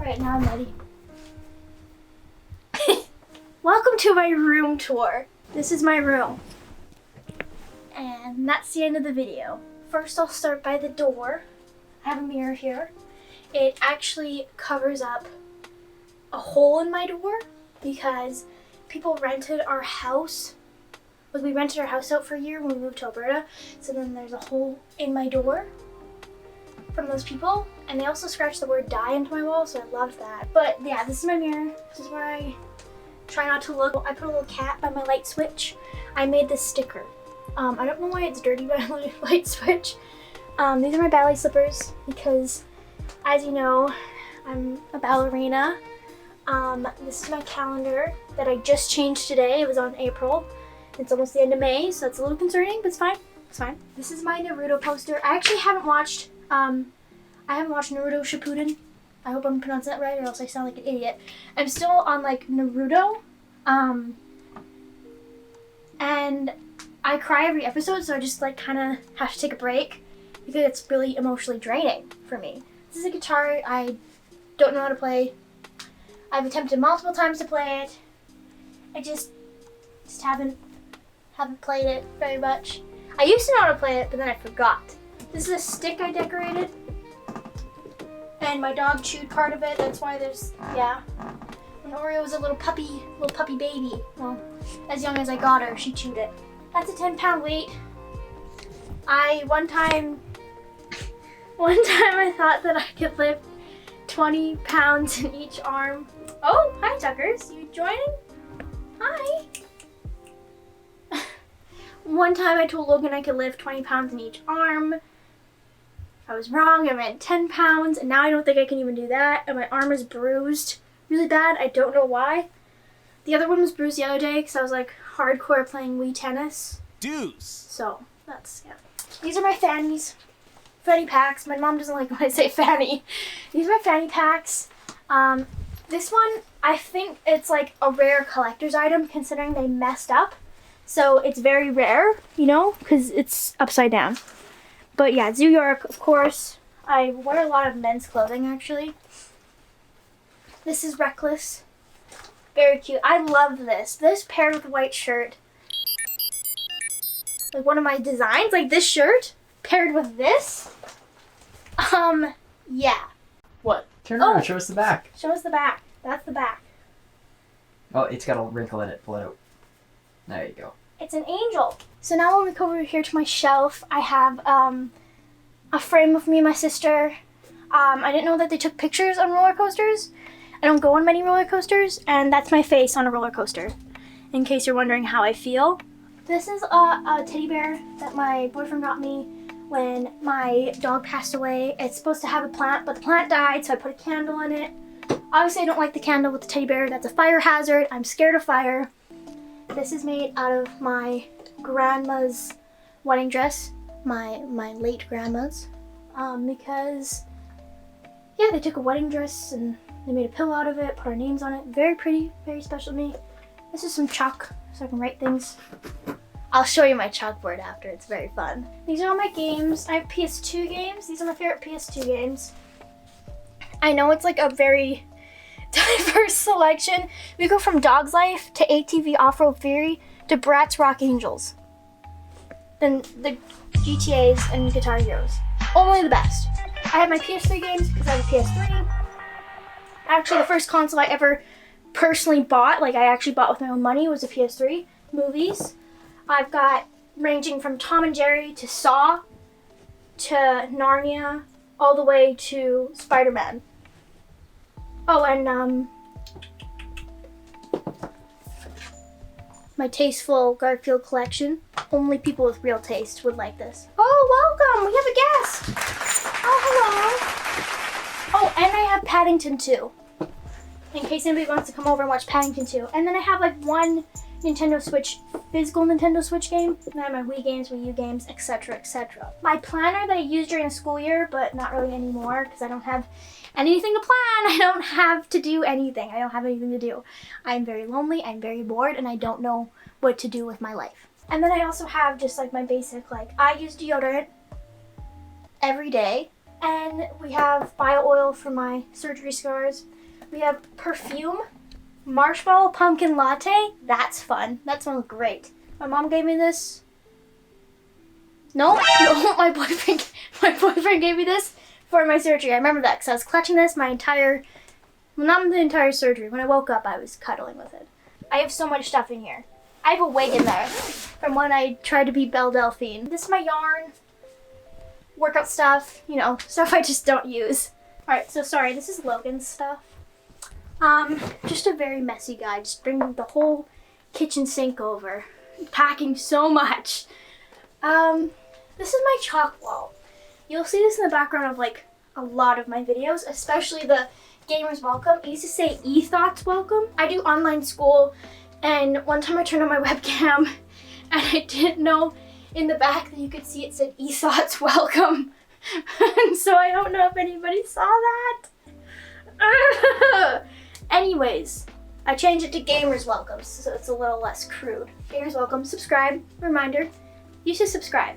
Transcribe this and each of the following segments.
Okay, now I'm ready. Welcome to my room tour. This is my room. And that's the end of the video. First, I'll start by the door. I have a mirror here. It actually covers up a hole in my door because people rented our house. Like, we rented our house out for a year when we moved to Alberta. So then there's a hole in my door from those people. And they also scratched the word die into my wall, so I loved that. But yeah, this is my mirror. This is where I try not to look. I put a little cat by my light switch. I made this sticker. I don't know why it's dirty by my light switch. These are my ballet slippers because, as you know, I'm a ballerina. This is my calendar that I just changed today. It was on April. It's almost the end of May, so it's a little concerning, but it's fine. It's fine. This is my Naruto poster. I actually haven't watched Naruto Shippuden. I hope I'm pronouncing that right, or else I sound like an idiot. I'm still on like Naruto, and I cry every episode, so I just like kind of have to take a break because it's really emotionally draining for me. This is a guitar I don't know how to play. I've attempted multiple times to play it. I just haven't played it very much. I used to know how to play it, but then I forgot. This is a stick I decorated. And my dog chewed part of it. That's why there's, yeah. When Oreo was a little puppy baby. Well, as young as I got her, she chewed it. That's a 10-pound weight. One time I thought that I could lift 20 pounds in each arm. Oh, hi Tuckers, you joining? Hi. One time I told Logan I could lift 20 pounds in each arm. I was wrong, I meant 10 pounds, and now I don't think I can even do that, and my arm is bruised really bad. I don't know why. The other one was bruised the other day because I was like hardcore playing Wii tennis. Deuce. So, that's, yeah. These are my fanny packs. My mom doesn't like when I say fanny. These are my fanny packs. This one, I think it's like a rare collector's item considering they messed up. So it's very rare, you know, because it's upside down. But yeah, Zoo York, of course. I wear a lot of men's clothing, actually. This is Reckless. Very cute. I love this. This paired with a white shirt. Like one of my designs, like this shirt paired with this. Yeah. What? Turn around, show us the back. Show us the back. That's the back. Oh, it's got a wrinkle in it. Pull it out. There you go. It's an angel. So now when we come over here to my shelf, I have a frame of me and my sister. I didn't know that they took pictures on roller coasters. I don't go on many roller coasters, and that's my face on a roller coaster, in case you're wondering how I feel. This is a teddy bear that my boyfriend got me when my dog passed away. It's supposed to have a plant, but the plant died, so I put a candle in it. Obviously, I don't like the candle with the teddy bear. That's a fire hazard. I'm scared of fire. This is made out of my grandma's wedding dress, my late grandma's, because, yeah, they took a wedding dress and they made a pillow out of it, put our names on it. Very pretty, very special to me. This is some chalk, so I can write things. I'll show you my chalkboard after, it's very fun. These are all my games. I have PS2 games. These are my favorite PS2 games. I know it's like a very diverse selection. We go from Dog's Life to ATV Off-Road Fury to Bratz Rock Angels. Then the GTAs and Guitar Heroes. Only the best. I have my PS3 games because I have a PS3. Actually, the first console I ever personally bought, like I actually bought with my own money, was a PS3. Movies. I've got ranging from Tom and Jerry to Saw to Narnia, all the way to Spider-Man. Oh, and my tasteful Garfield collection. Only people with real taste would like this. Oh, welcome! We have a guest! Oh, hello! Oh, and I have Paddington 2. In case anybody wants to come over and watch Paddington 2. And then I have like one Nintendo Switch, physical Nintendo Switch game. And then I have my Wii games, Wii U games, etc., etc. My planner that I used during the school year, but not really anymore because I don't have anything to plan. I don't have to do anything. I don't have anything to do. I'm very lonely, I'm very bored, and I don't know what to do with my life. And then I also have just like my basic, like I use deodorant every day. And we have bio oil for my surgery scars. We have perfume, marshmallow pumpkin latte. That's fun. That smells great. My mom gave me this. No, my boyfriend gave me this for my surgery. I remember that because I was clutching this my entire, well, not the entire surgery. When I woke up, I was cuddling with it. I have so much stuff in here. I have a wig in there from when I tried to be Belle Delphine. This is my yarn, workout stuff, you know, stuff I just don't use. Alright, so sorry, this is Logan's stuff. Just a very messy guy, just bringing the whole kitchen sink over. Packing so much. This is my chalk wall. You'll see this in the background of like a lot of my videos, especially the Gamers Welcome. I used to say eThoughts Welcome. I do online school, and one time I turned on my webcam and I didn't know in the back that you could see it said eThoughts Welcome. And so I don't know if anybody saw that. Anyways, I changed it to Gamers Welcome so it's a little less crude. Gamers Welcome, subscribe, reminder, you should subscribe.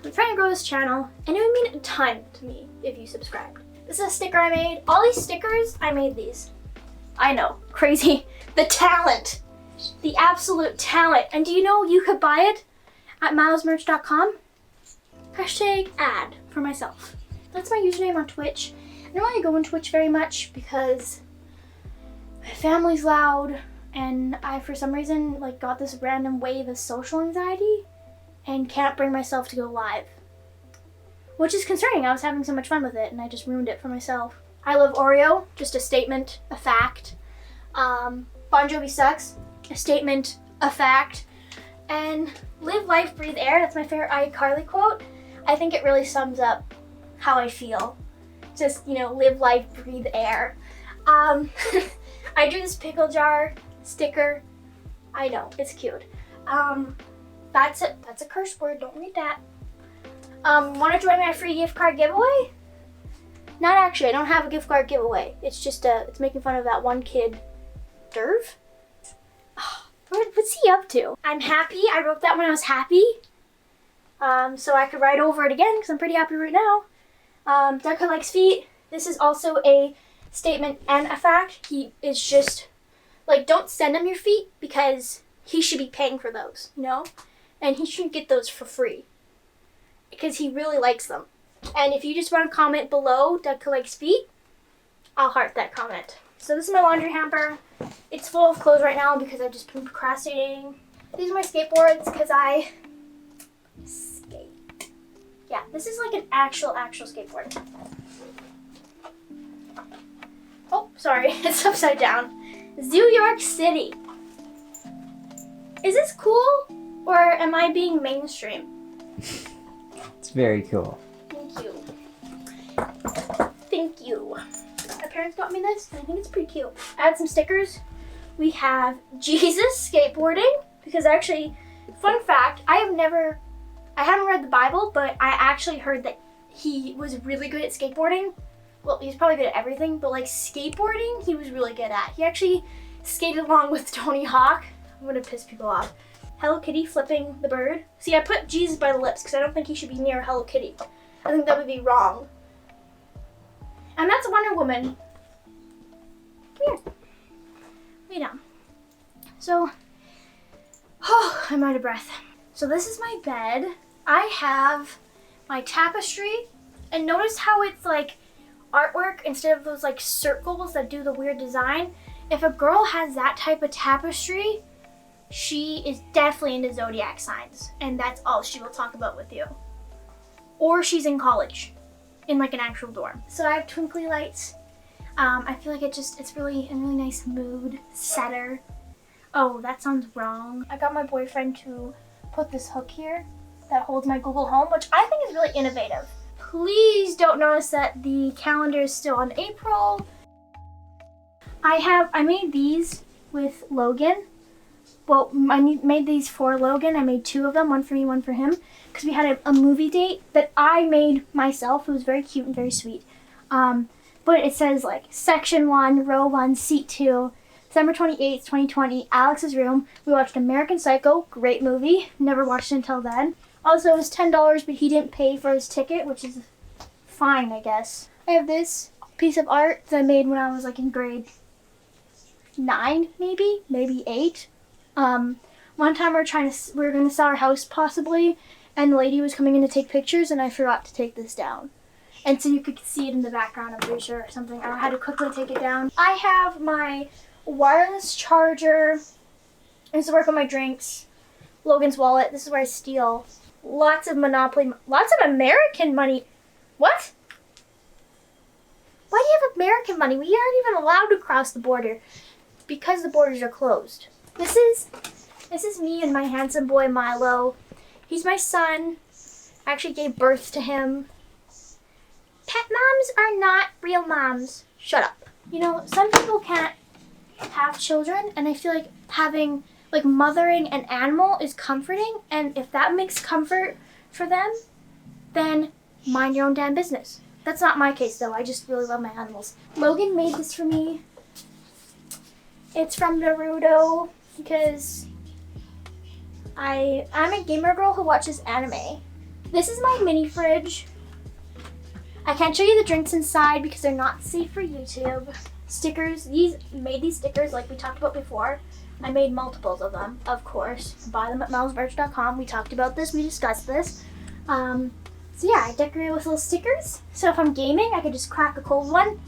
I'm trying to grow this channel, and it would mean a ton to me if you subscribed. This is a sticker I made. All these stickers, I made these. I know, crazy. The talent. The absolute talent. And do you know you could buy it at milesmerch.com? Hashtag ad for myself. That's my username on Twitch. I don't really go on Twitch very much because my family's loud, and I, for some reason, like got this random wave of social anxiety and can't bring myself to go live. Which is concerning. I was having so much fun with it and I just ruined it for myself. I love Oreo, just a statement, a fact. Bon Jovi sucks, a statement, a fact. And live life, breathe air, that's my favorite iCarly quote. I think it really sums up how I feel. Just, you know, live life, breathe air. I drew this pickle jar sticker. I know, it's cute. That's a curse word, don't read that. Want to join my free gift card giveaway? Not actually, I don't have a gift card giveaway. It's just it's making fun of that one kid, Derv? What's he up to? I'm happy, I wrote that when I was happy. So I could write over it again because I'm pretty happy right now. Deca likes feet. This is also a statement and a fact. He is just, like, don't send him your feet because he should be paying for those, you know? And he shouldn't get those for free because he really likes them. And if you just want to comment below Deca likes feet, I'll heart that comment. So this is my laundry hamper. It's full of clothes right now because I've just been procrastinating. These are my skateboards because I skate. Yeah, this is like an actual skateboard. Oh, sorry, it's upside down. Zoo York City. Is this cool or am I being mainstream? It's very cool. Thank you. Thank you. My parents got me this and I think it's pretty cute. I had some stickers. We have Jesus skateboarding because actually, fun fact, I haven't read the Bible, but I actually heard that he was really good at skateboarding. Well, he's probably good at everything, but like skateboarding, he was really good at. He actually skated along with Tony Hawk. I'm gonna piss people off. Hello Kitty flipping the bird. See, I put Jesus by the lips because I don't think he should be near Hello Kitty. I think that would be wrong. And that's Wonder Woman. Come here. Lay down. So, I'm out of breath. So this is my bed. I have my tapestry, and notice how it's like artwork instead of those like circles that do the weird design. If a girl has that type of tapestry, she is definitely into zodiac signs, and that's all she will talk about with you. Or she's in college, in like an actual dorm. So I have twinkly lights. I feel like it's really a really nice mood setter. Oh, that sounds wrong. I got my boyfriend to put this hook here that holds my Google Home, which I think is really innovative. Please don't notice that the calendar is still on April. I made these with Logan. Well, I made these for Logan. I made 2 of them, one for me, one for him, because we had a movie date that I made myself. It was very cute and very sweet. But it says like section 1, row 1, seat 2, December 28th, 2020, Alex's room. We watched American Psycho, great movie. Never watched it until then. Also, it was $10, but he didn't pay for his ticket, which is fine, I guess. I have this piece of art that I made when I was like in grade 9, maybe 8. One time we were going to sell our house possibly, and the lady was coming in to take pictures, and I forgot to take this down. And so you could see it in the background, I'm pretty sure, or something. I had to quickly take it down. I have my wireless charger. This is where I put my drinks. Logan's wallet. This is where I steal. Lots of Monopoly. Lots of American money. What? Why do you have American money? We aren't even allowed to cross the border because the borders are closed. This is me and my handsome boy Milo. He's my son. I actually gave birth to him. Pet moms are not real moms. Shut up. You know, some people can't have children, and I feel like having, like, mothering an animal is comforting, and if that makes comfort for them, then mind your own damn business. That's not my case, though. I just really love my animals. Logan made this for me. It's from Naruto, because I'm a gamer girl who watches anime. This is my mini fridge. I can't show you the drinks inside because they're not safe for YouTube. Stickers, made these stickers like we talked about before. I made multiples of them, of course. Buy them at melsmerch.com. We talked about this, we discussed this. So yeah, I decorated with little stickers. So if I'm gaming, I could just crack a cold one.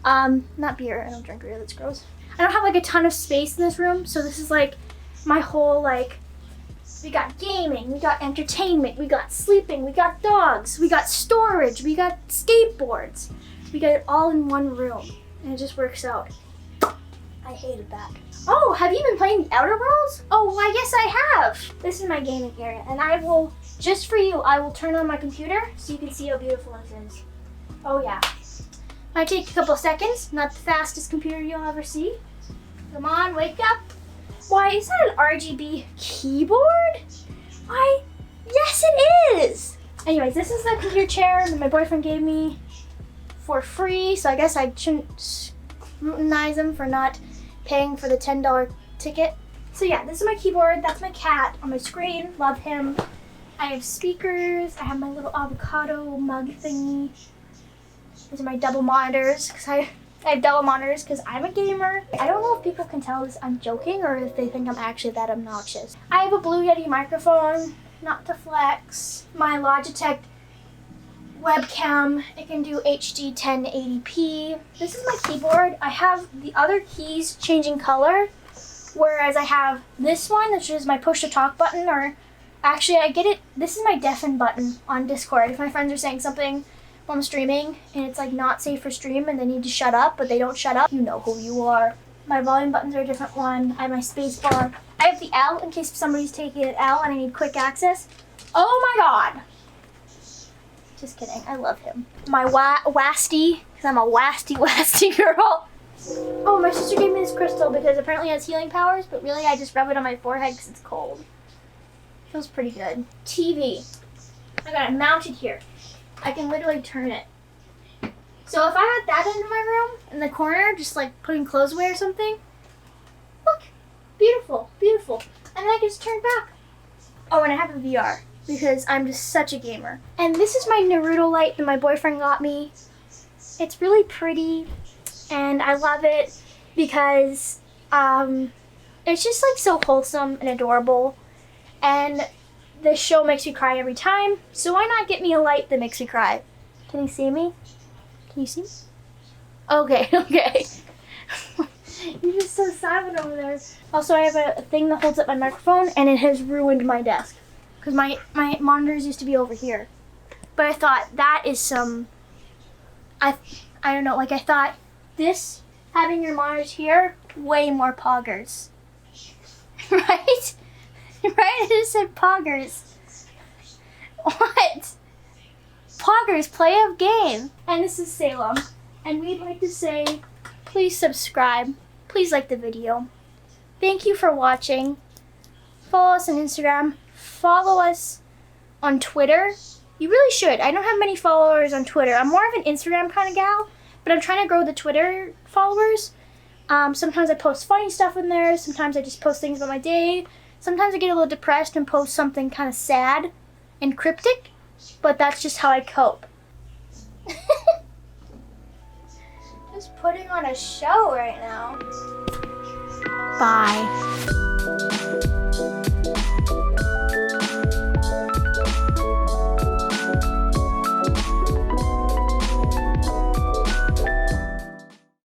Not beer, I don't drink beer, that's gross. I don't have like a ton of space in this room, so this is like my whole like, we got gaming, we got entertainment, we got sleeping, we got dogs, we got storage, we got skateboards. We got it all in one room, and it just works out. I hated that. Oh, have you been playing The Outer Worlds? Oh, well, I guess I have. This is my gaming area, and I will, just for you, I will turn on my computer so you can see how beautiful this is. Oh yeah. Might take a couple seconds, not the fastest computer you'll ever see. Come on, wake up. Why, is that an RGB keyboard? Why, yes it is! Anyways, this is the computer chair that my boyfriend gave me for free, so I guess I shouldn't scrutinize him for not paying for the $10 ticket. So yeah, this is my keyboard, that's my cat on my screen, love him. I have speakers, I have my little avocado mug thingy. These are my double monitors, because I have double monitors because I'm a gamer. I don't know if people can tell this I'm joking or if they think I'm actually that obnoxious. I have a Blue Yeti microphone, not to flex. My Logitech webcam, it can do HD 1080p. This is my keyboard. I have the other keys changing color, whereas I have this one, which is my push to talk button, or actually I get it, this is my deafen button on Discord. If my friends are saying something while I'm streaming and it's like not safe for stream and they need to shut up, but they don't shut up, you know who you are. My volume buttons are a different one. I have my space bar. I have the L in case somebody's taking an L and I need quick access. Oh my god. Just kidding, I love him. My Wasty, because I'm a Wasty girl. Oh, my sister gave me this crystal because apparently it has healing powers, but really I just rub it on my forehead because it's cold. Feels pretty good. TV. I got it mounted here. I can literally turn it. So if I had that in my room, in the corner, just like putting clothes away or something, look, beautiful, beautiful. And then I can just turn back. Oh, and I have a VR because I'm just such a gamer. And this is my Naruto light that my boyfriend got me. It's really pretty and I love it because it's just like so wholesome and adorable. And this show makes me cry every time, so why not get me a light that makes me cry? Can you see me? Can you see me? Okay, okay. You're just so silent over there. Also, I have a thing that holds up my microphone, and it has ruined my desk. Because my monitors used to be over here. But I thought that is some... I don't know, like I thought this, having your monitors here, way more poggers. Right? Right? I just said poggers. What? Poggers, play of game. And this is Salem. And we'd like to say, please subscribe. Please like the video. Thank you for watching. Follow us on Instagram. Follow us on Twitter. You really should. I don't have many followers on Twitter. I'm more of an Instagram kind of gal, but I'm trying to grow the Twitter followers. Sometimes I post funny stuff in there. Sometimes I just post things about my day. Sometimes I get a little depressed and post something kind of sad and cryptic, but that's just how I cope. Just putting on a show right now. Bye.